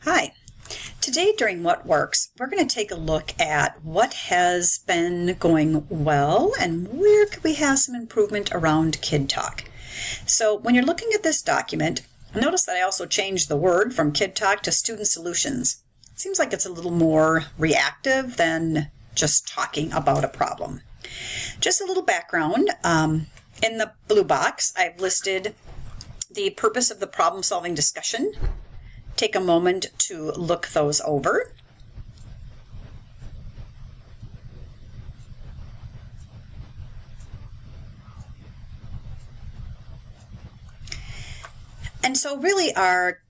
Hi. Today during What Works, we're going to take a look at what has been going well and where could we have some improvement around Kid Talk. So when you're looking at this document, notice that I also changed the word from Kid Talk to Student Solutions. It seems like it's a little more reactive than just talking about a problem. Just a little background. In the blue box, I've listed the purpose of the problem-solving discussion. Take a moment to look those over. And so really our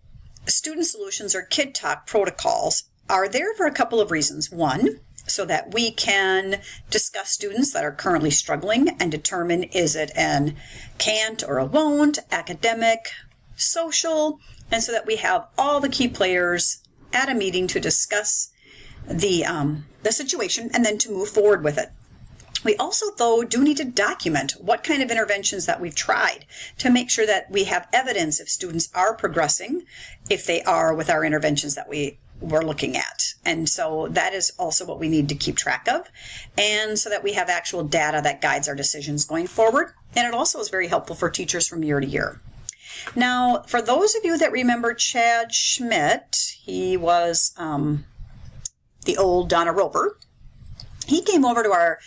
student solutions or Kid Talk protocols are there for a couple of reasons. One, so that we can discuss students that are currently struggling and determine is it an can't or a won't, academic, social, and so that we have all the key players at a meeting to discuss the situation and then to move forward with it. We also, though, do need to document what kind of interventions that we've tried to make sure that we have evidence if students are progressing, if they are with our interventions that we're looking at. And so that is also what we need to keep track of, and so that we have actual data that guides our decisions going forward. And it also is very helpful for teachers from year to year. Now, for those of you that remember Chad Schmidt, he was the old Donna Roper. He came over to our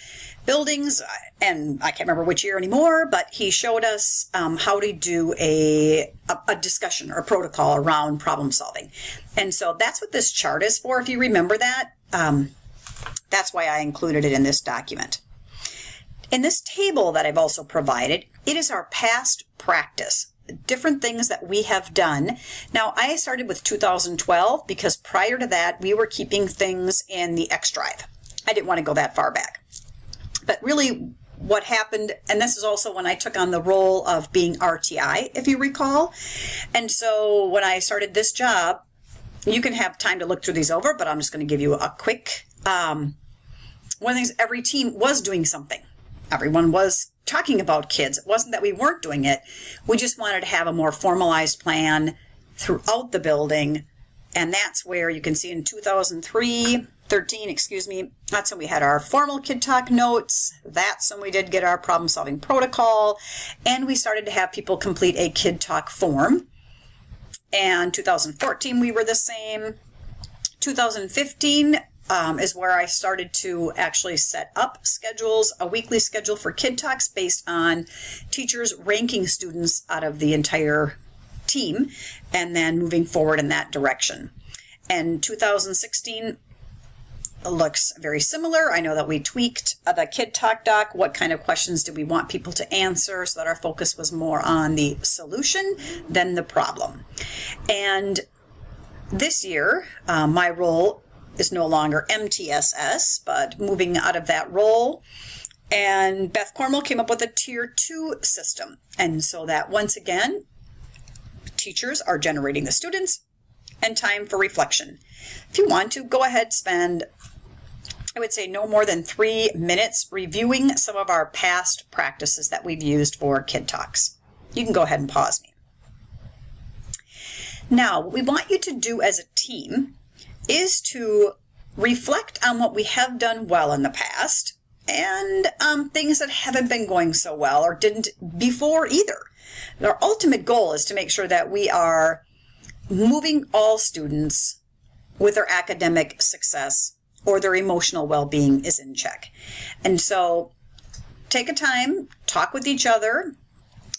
buildings, and I can't remember which year anymore, but he showed us how to do a discussion or a protocol around problem solving. And so that's what this chart is for, if you remember that. That's why I included it in this document. In this table that I've also provided, it is our past practice. Different things that we have done. Now, I started with 2012 because prior to that, we were keeping things in the X drive. I didn't want to go that far back. But really what happened, and this is also when I took on the role of being RTI, if you recall. And so when I started this job, you can have time to look through these over, but I'm just going to give you a quick, one of the things, every team was doing something. Everyone was talking about kids. It wasn't that we weren't doing it. We just wanted to have a more formalized plan throughout the building. And that's where you can see in 2013, that's when we had our formal Kid Talk notes. That's when we did get our problem solving protocol. And we started to have people complete a Kid Talk form. And 2014, we were the same. 2015, is where I started to actually set up schedules, a weekly schedule for Kid Talks based on teachers ranking students out of the entire team and then moving forward in that direction. And 2016 looks very similar. I know that we tweaked the Kid Talk doc. What kind of questions do we want people to answer so that our focus was more on the solution than the problem. And this year, my role is no longer MTSS, but moving out of that role. And Beth Cornwell came up with a Tier 2 system. And so that once again, teachers are generating the students and time for reflection. If you want to, go ahead, spend, I would say, no more than 3 minutes reviewing some of our past practices that we've used for Kid Talks. You can go ahead and pause me. Now, what we want you to do as a team is to reflect on what we have done well in the past and things that haven't been going so well or didn't before either. Our ultimate goal is to make sure that we are moving all students with their academic success or their emotional well-being is in check. And so take a time, talk with each other,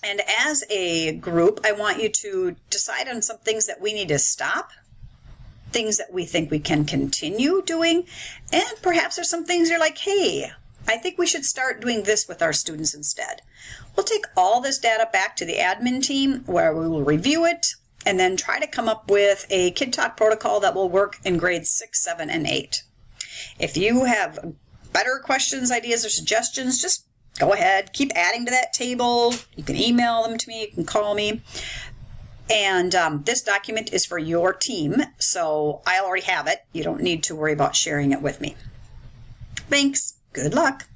and as a group, I want you to decide on some things that we need to stop, things that we think we can continue doing, and perhaps there's some things you're like, hey, I think we should start doing this with our students instead. We'll take all this data back to the admin team where we will review it and then try to come up with a Kid Talk protocol that will work in grades 6, 7, and 8. If you have better questions, ideas, or suggestions, just go ahead, keep adding to that table. You can email them to me, you can call me. And this document is for your team, so I already have it. You don't need to worry about sharing it with me. Thanks. Good luck.